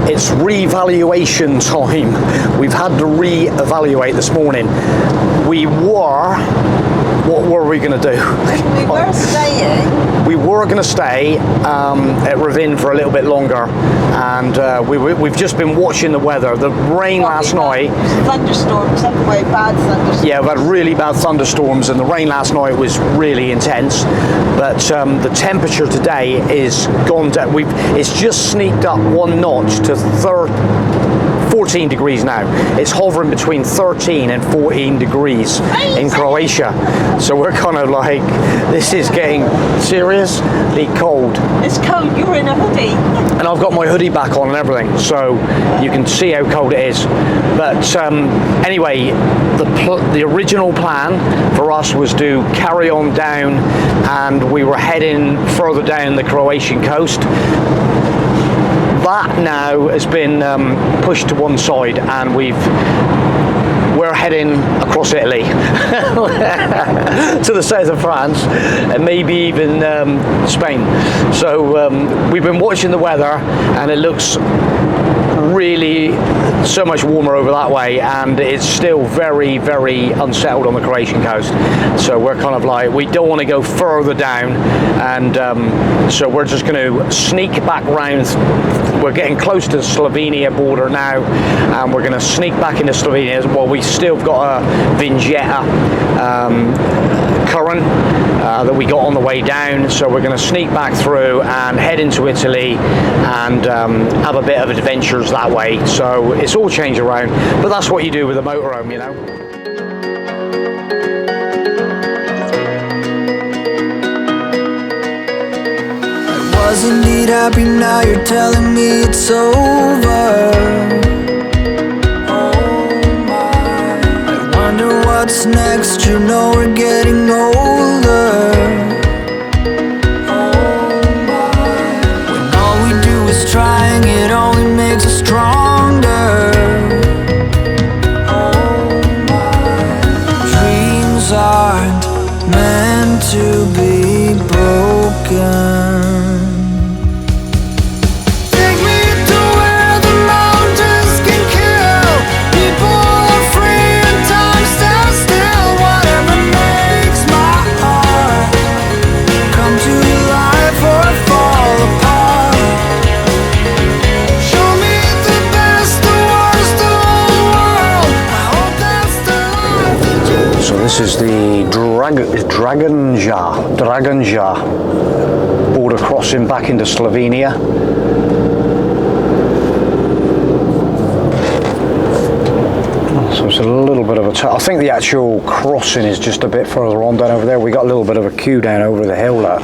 It's revaluation time. We've had to re-evaluate this morning. What were we going to do? We were staying. We were going to stay at Ravin for a little bit longer, and we've just been watching the weather. The rain last night. Thunderstorms, everywhere, bad thunderstorms. Yeah, we've had really bad thunderstorms, and the rain last night was really intense. But the temperature today is gone down. It's just sneaked up one notch to 14 degrees now. It's hovering between 13 and 14 degrees in Croatia. So we're kind of like, this is getting seriously cold. It's cold, you're in a hoodie. And I've got my hoodie back on and everything, so you can see how cold it is. But anyway, the original plan for us was to carry on down, and we were heading further down the Croatian coast. That now has been pushed to one side, and we're heading across Italy to the south of France, and maybe even Spain. So we've been watching the weather, and it looks really so much warmer over that way, and it's still very, very unsettled on the Croatian coast. So we're kind of like, we don't want to go further down, and so we're just going to sneak back round. We're getting close to the Slovenia border now, and we're going to sneak back into Slovenia. Well, we still got a Vinjeta current that we got on the way down, so we're going to sneak back through and head into Italy and have a bit of adventures that way. So it's all changed around, but that's what you do with a motorhome, you know. Was indeed happy, now you're telling me it's over. Oh my, I wonder what's next, you know we're getting older. Oh my, when all we do is trying, it only makes us stronger. Oh my, dreams aren't meant to be broken. This is the Draganja border crossing back into Slovenia. So it's a little bit of a I think the actual crossing is just a bit further on down over there. We got a little bit of a queue down over the hill there.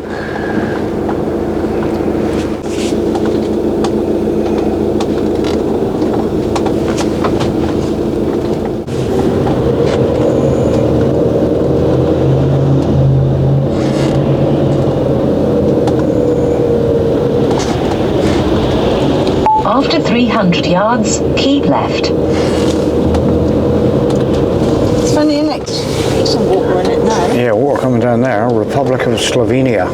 After 300 yards, keep left. It's funny, isn't it? There's some water in it now. Yeah, water coming down there. Republic of Slovenia.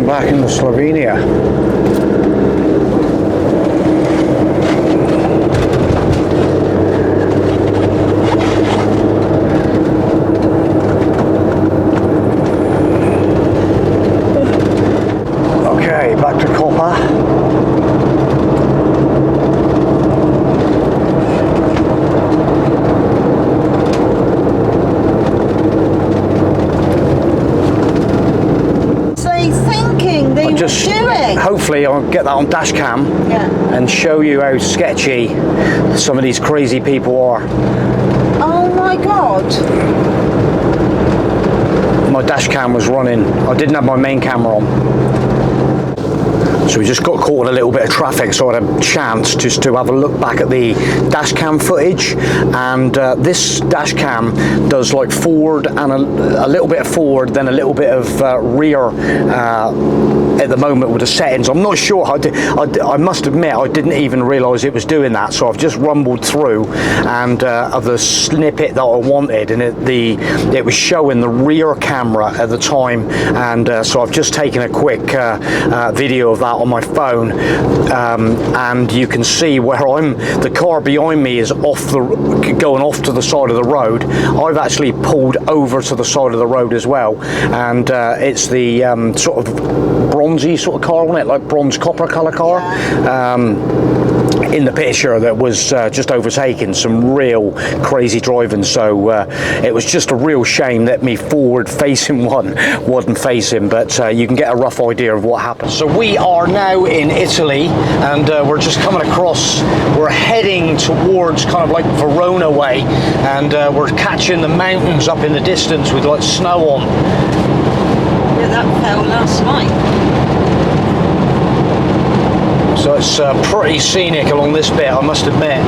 Back into Slovenia. Okay, back to Koper. hopefully I'll get that on dash cam and show you how sketchy some of these crazy people are. Oh my God. My dash cam was running. I didn't have my main camera on. So we just got caught in a little bit of traffic, so I had a chance just to have a look back at the dash cam footage. And this dash cam does like forward and a little bit of forward, then a little bit of rear at the moment with the settings. I'm not sure. I must admit I didn't even realise it was doing that. So I've just rumbled through and of the snippet that I wanted, and it was showing the rear camera at the time. And so I've just taken a quick video of that on my phone, and you can see where the car behind me is going off to the side of the road. I've actually pulled over to the side of the road as well, and it's the sort of bronzy sort of car on it, like bronze copper colour car. In the picture that was just overtaking some real crazy driving, so it was just a real shame that me forward facing one wasn't facing, but you can get a rough idea of what happened. So we are now in Italy, and we're just coming across, we're heading towards kind of like Verona way, and we're catching the mountains up in the distance with like snow on. Yeah, that fell last night. So it's pretty scenic along this bit, I must admit.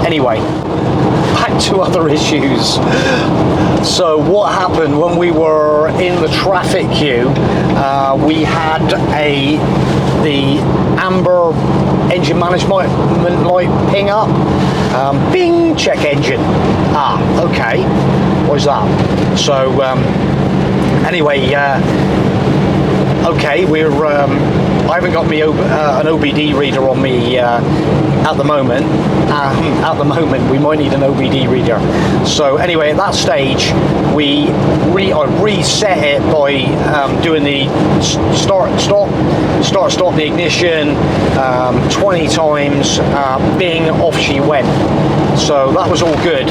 Anyway, back to other issues. So what happened when we were in the traffic queue, we had the amber engine management light ping up. Bing, check engine. Ah, okay. What's that? So anyway, okay, I haven't got me an OBD reader on me at the moment. At the moment, we might need an OBD reader. So anyway, at that stage, I reset it by doing the stop the ignition 20 times. Bing, off she went. So that was all good.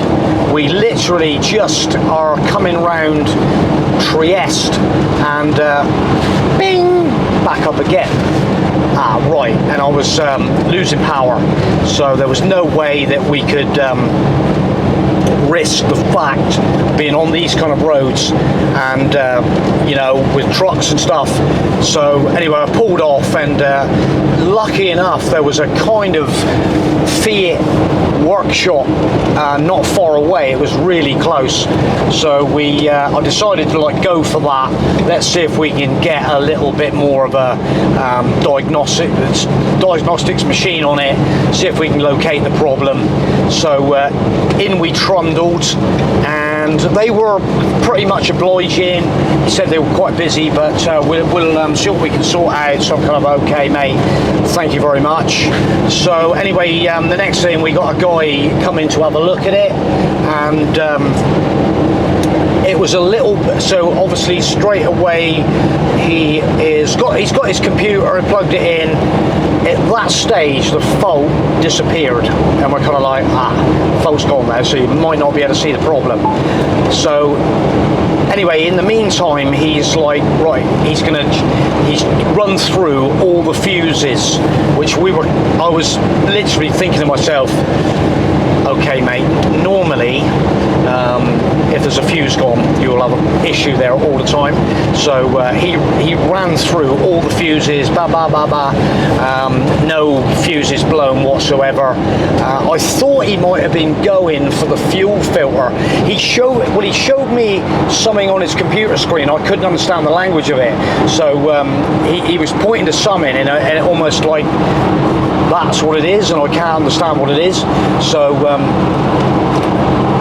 We literally just are coming round Trieste and bing, back up again. Right, and I was losing power, so there was no way that we could risk the fact being on these kind of roads and you know, with trucks and stuff. So anyway, I pulled off, and lucky enough there was a kind of Fiat workshop not far away. It was really close, so I decided to like go for that. Let's see if we can get a little bit more of a diagnostics machine on it, see if we can locate the problem. So in we trundled, and they were pretty much obliging. He said they were quite busy, but we'll see what we can sort out. So I'm kind of, okay mate, thank you very much. So anyway, the next thing, we got a guy coming to have a look at it, and it was a little, so obviously straight away he's got his computer and plugged it in. At that stage the fault disappeared, and we're kind of like, fault's gone now, so you might not be able to see the problem. So anyway, in the meantime, he's like, right, he's run through all the fuses, which I was literally thinking to myself, okay mate, normally if there's a fuse gone, you'll have an issue there all the time. So he ran through all the fuses, no fuses blown whatsoever. I thought he might have been going for the fuel filter. He showed me something on his computer screen. I couldn't understand the language of it, so he was pointing to something, and it almost like, that's what it is, and I can't understand what it is. So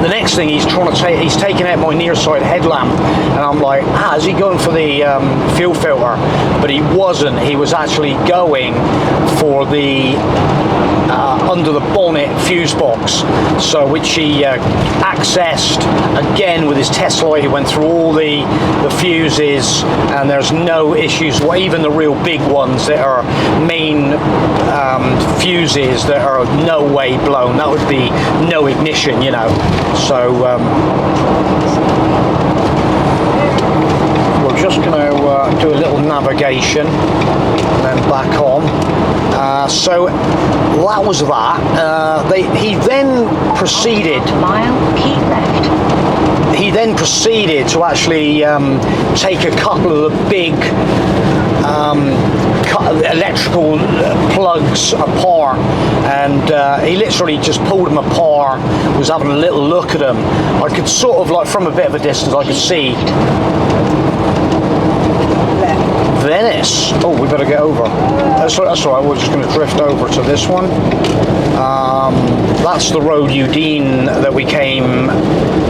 the next thing, he's taking out my near side headlamp, and I'm like, is he going for the fuel filter? But he wasn't. He was actually going for the under the bonnet fuse box, so which he accessed again with his test light. He went through all the fuses, and there's no issues. Well, even the real big ones that are main fuses that are no way blown, that would be no ignition, you know. So we're just going to do a little navigation and then back on. So that was that. He then proceeded. Mile, keep left. He then proceeded to actually take a couple of the big electrical plugs apart, and he literally just pulled them apart, was having a little look at them. I could sort of, like, from a bit of a distance, I could see Venice. Oh, we better get over. That's all right, we're just going to drift over to this one. That's the road Udine that we came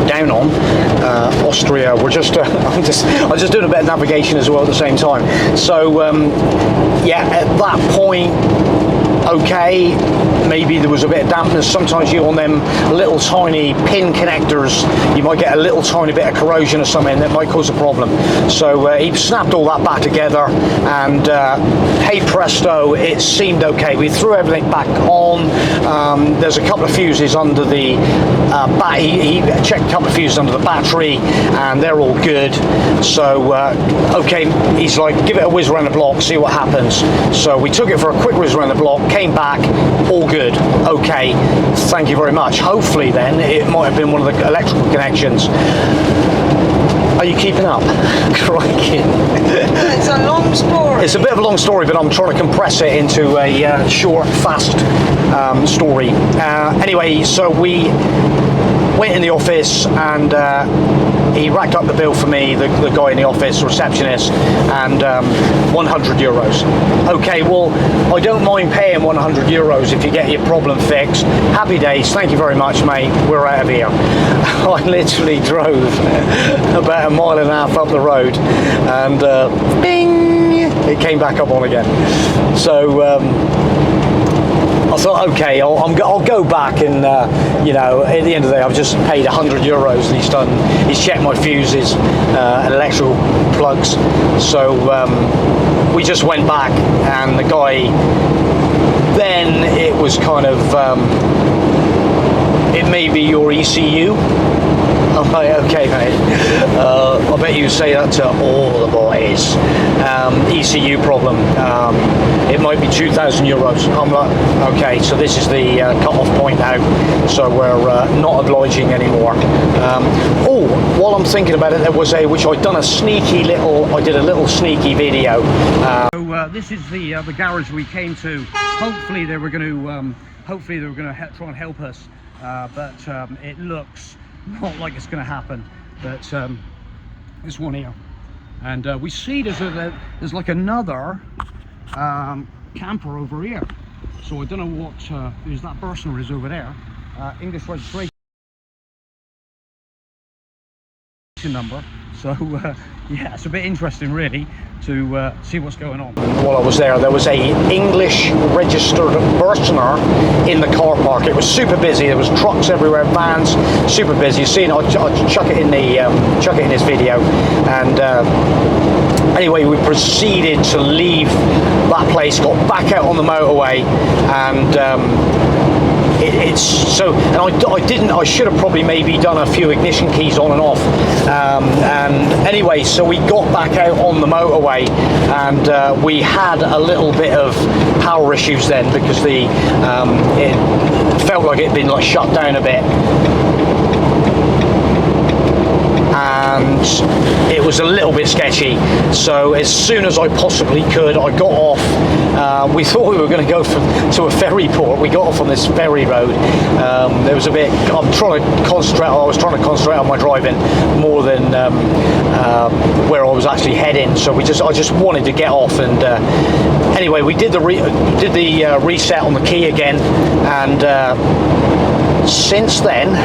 down on, Austria. We're just, I'm just doing a bit of navigation as well at the same time. So, yeah, at that point, okay, maybe there was a bit of dampness. Sometimes you on them little tiny pin connectors, you might get a little tiny bit of corrosion or something that might cause a problem. So he snapped all that back together, and hey presto, it seemed okay. We threw everything back on. There's a couple of fuses under the he checked a couple of fuses under the battery, and they're all good. So okay, he's like, give it a whiz around the block, see what happens. So we took it for a quick whiz around the block, came back, all good. Okay, thank you very much. Hopefully then it might have been one of the electrical connections. Are you keeping up? Crikey. It's a long story. It's a bit of a long story, but I'm trying to compress it into a short, fast story. Anyway, so we went in the office, and he racked up the bill for me, the guy in the office, receptionist, and 100 euros. Okay, well, I don't mind paying 100 euros if you get your problem fixed. Happy days, thank you very much, mate, we're out of here. I literally drove about a mile and a half up the road, and bing, it came back up on again. So I thought, okay, I'll go back, and you know, at the end of the day, I've just paid 100 euros, and he's checked my fuses and electrical plugs. So we just went back, and the guy, then it was kind of, it may be your ECU. I'm like, okay, mate. I bet you say that to all the boys. ECU problem. It might be 2,000 euros. I'm like, okay, so this is the cut-off point now. So we're not obliging anymore. Oh, while I'm thinking about it, there was which I'd done I did a little sneaky video. So this is the garage we came to. Hopefully they were going to, try and help us, but it looks not like it's going to happen. But this one here, and we see there's like another camper over here. So I don't know what who's that person is over there. English registration number. So yeah, it's a bit interesting really to see what's going on. While I was there was a English registered personer in the car park. It was super busy. There was trucks everywhere, vans, super busy. You've seen, I'll chuck it in this video. And anyway, we proceeded to leave that place, got back out on the motorway, and it's so, and I should have probably maybe done a few ignition keys on and off, and anyway, so we got back out on the motorway, and we had a little bit of power issues then, because it felt like it had been like shut down a bit, and it was a little bit sketchy. So as soon as I possibly could, I got off. We thought we were going to go to a ferry port. We got off on this ferry road. There was a bit, I was trying to concentrate on my driving more than where I was actually heading. So I just wanted to get off, and anyway, we did the reset on the key again, and since then,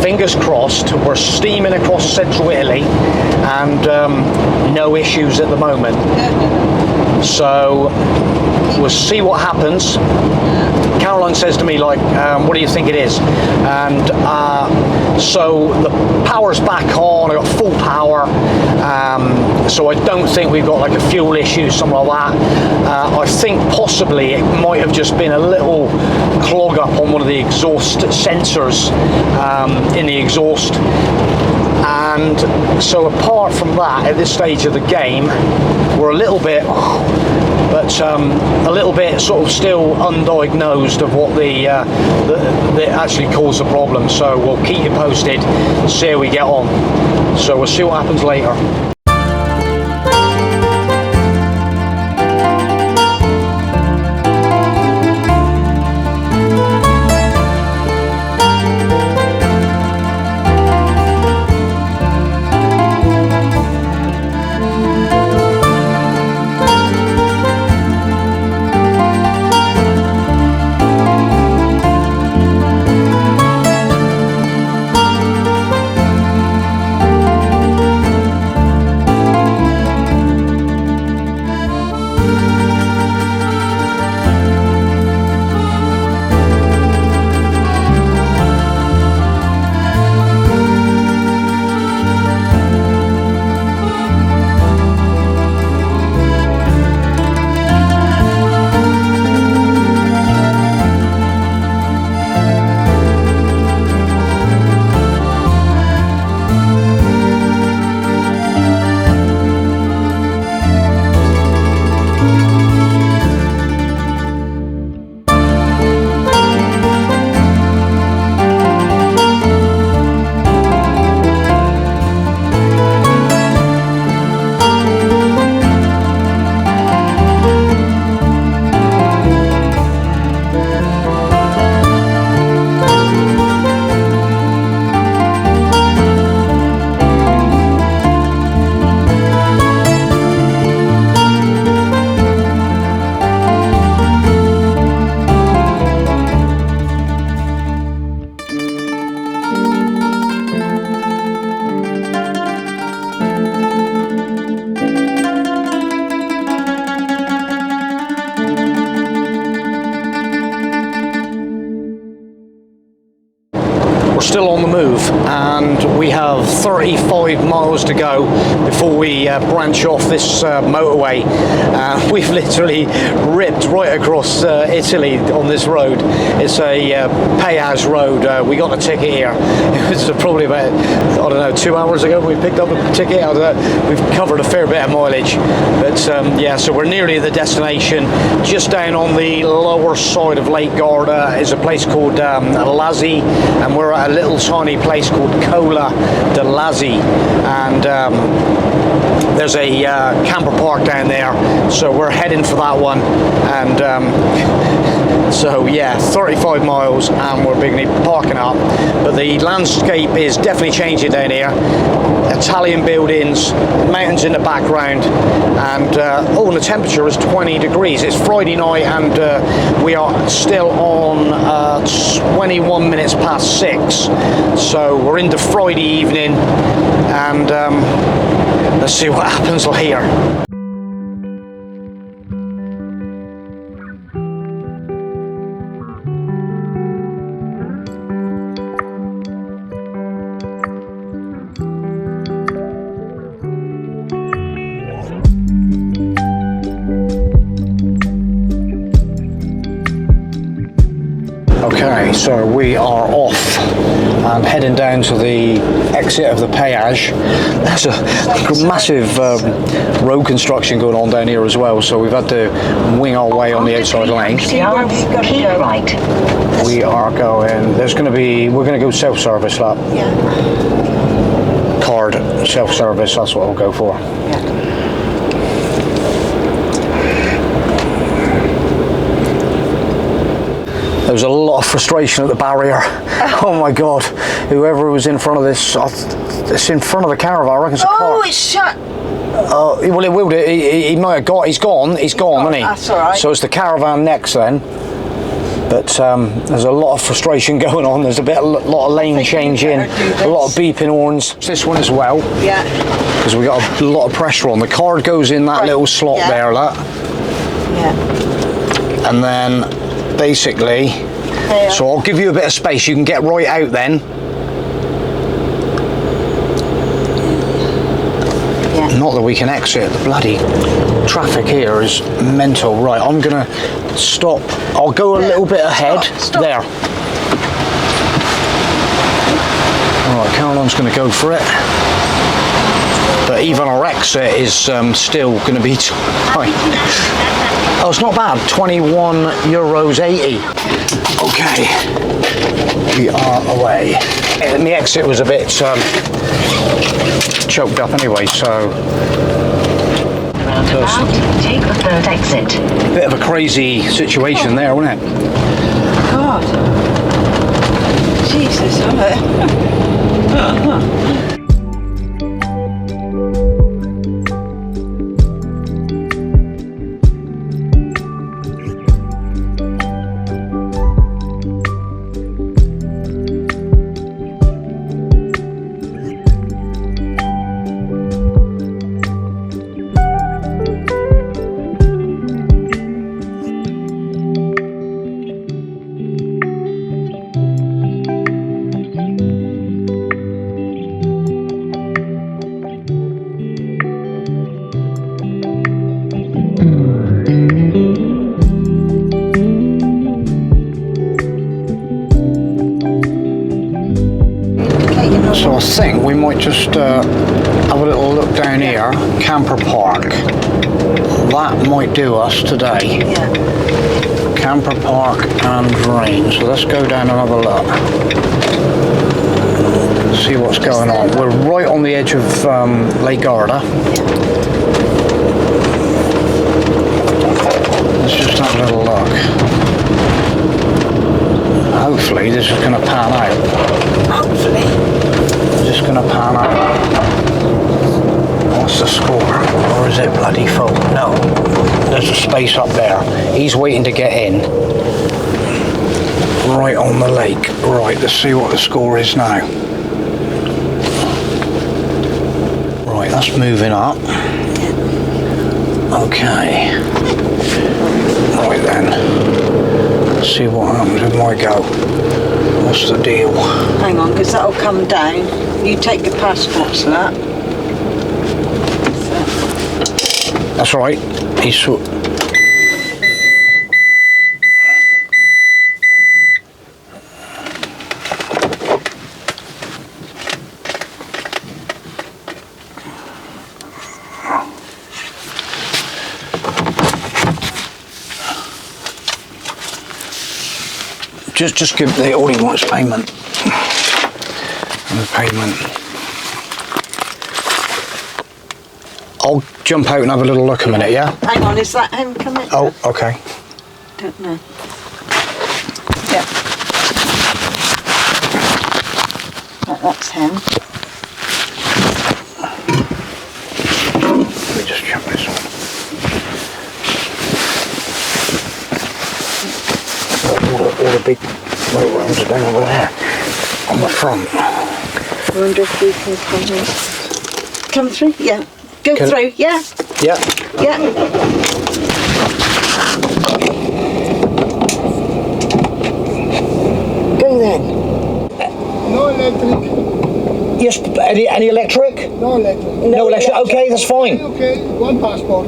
fingers crossed, we're steaming across central Italy, and no issues at the moment. So we'll see what happens. Caroline says to me, like, what do you think it is? And so the power's back on, I got full power, so I don't think we've got like a fuel issue, something like that. I think possibly it might have just been a little clog up on one of the exhaust sensors in the exhaust. And so apart from that, at this stage of the game, we're a little bit sort of still undiagnosed of what that actually caused the problem. So we'll keep you posted, see how we get on. So we'll see what happens later. Still on the move, and we have 35 miles to go before we branch off this motorway. We've literally ripped right across Italy on this road. It's a péage road. We got a ticket here. It was probably about, I don't know, 2 hours ago we picked up a ticket. We've covered a fair bit of mileage, but yeah, so we're nearly at the destination. Just down on the lower side of Lake Garda is a place called Lazzi, and we're at a little tiny place called Cola de Lazzi, and there's a camper park down there, so we're heading for that one. And so yeah, 35 miles, and we're beginning parking up, but the landscape is definitely changing down here. Italian buildings, mountains in the background, and oh, and the temperature is 20 degrees. It's Friday night, and we are still on 21 minutes past 6, so we're into Friday evening, and let's see what happens here. Okay, so we are off and heading down to the exit of the péage. There's a massive road construction going on down here as well, so we've had to wing our way on the outside lane. Keep right. We are going, we're going to go self-service lap. Yeah. Card, self-service, that's what we'll go for. Yeah. There was a lot of frustration at the barrier. Oh my God! Whoever was in front of this, it's in front of the caravan. I reckon it's a car. Oh, it's shut. Well, it will do. He might have got. He's gone, hasn't he? That's all right. So it's the caravan next then. But there's a lot of frustration going on. There's a lot of lane changing, a lot of beeping horns. This one as well. Yeah. Because we got a lot of pressure on. The card goes in that little slot there, look. Yeah. And then basically, so I'll give you a bit of space. You can get right out then. Yeah. Not that we can exit. The bloody traffic here is mental. Right, I'm gonna stop. I'll go a little bit ahead. Stop. There. Alright, Caroline's going to go for it. But even our exit is still going to be tight. Oh, it's not bad. €21.80. Okay. We are away. And the exit was a bit choked up anyway, so... Roundabout, take the third exit. Bit of a crazy situation there, wasn't it? God. Jesus, alright. So I think we might just have a little look down here. Camper park. That might do us today. Yeah. Camper park and drain. So let's go down and have a look. See what's going on. We're right on the edge of Lake Garda. Let's just have a little look. Hopefully this is going to pan out. Hopefully. Just going to pan out. What's the score? Or is it bloody full? No. There's a space up there. He's waiting to get in. Right on the lake. Right, let's see what the score is now. Right, that's moving up. Okay. Right then. Let's see what happens with my go. What's the deal? Hang on, because that'll come down. You take your passports for that. That's right. He's so... Just give the all he wants payment. And the payment. I'll jump out and have a little look a minute, yeah? Hang on, is that him coming? Oh, okay. Don't know. Yeah. That's him. Let me just jump this one. All the big motorhomes are down over there on the front. I wonder if we can come in. Come through? Yeah. Go through, yeah? Yeah. Yeah. Go then. No electric. Yes, any electric? No electric. No electric, okay, that's fine. Okay, one passport.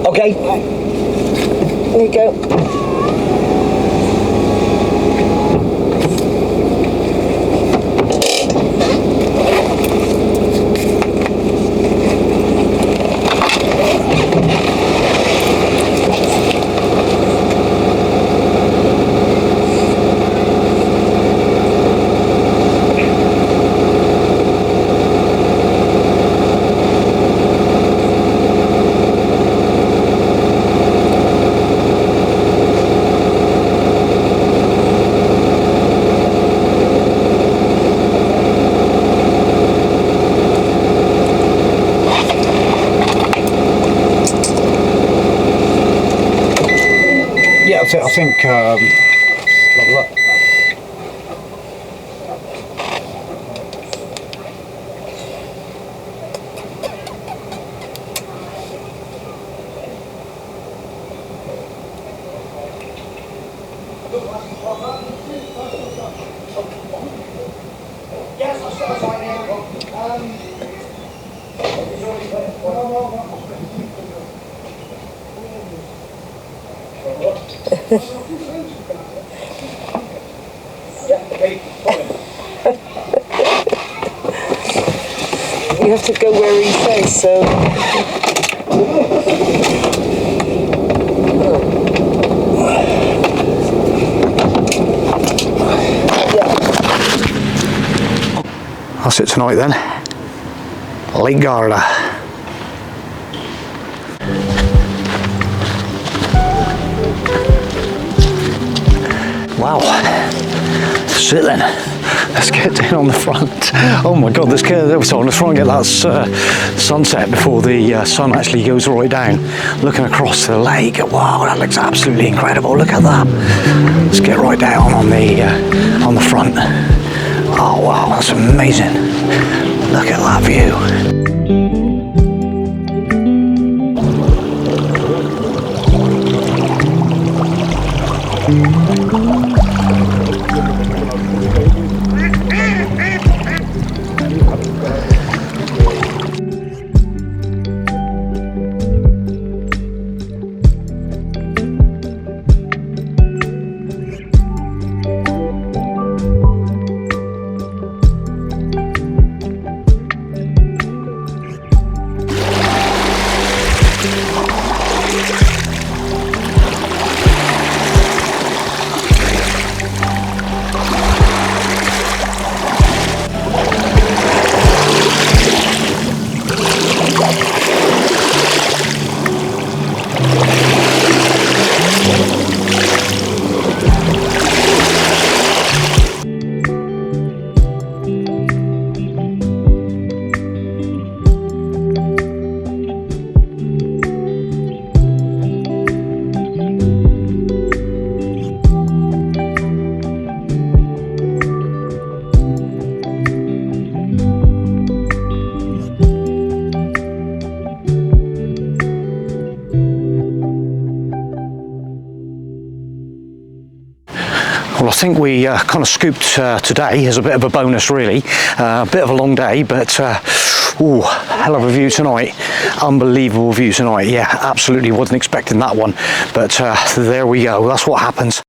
Okay. There you go. I think look. You have to go where he says, so... That's it tonight then. Lake Garda. Wow. That's it then. Let's get down on the front. Oh my god, let's try and get that sunset before the sun actually goes right down. Looking across the lake, wow, that looks absolutely incredible. Look at that. Let's get right down on the front. Oh wow, that's amazing. Look at that view. Well, I think we kind of scooped today as a bit of a bonus, really. A bit of a long day, but ooh, hell of a view tonight. Unbelievable view tonight. Yeah, absolutely wasn't expecting that one, but there we go. That's what happens.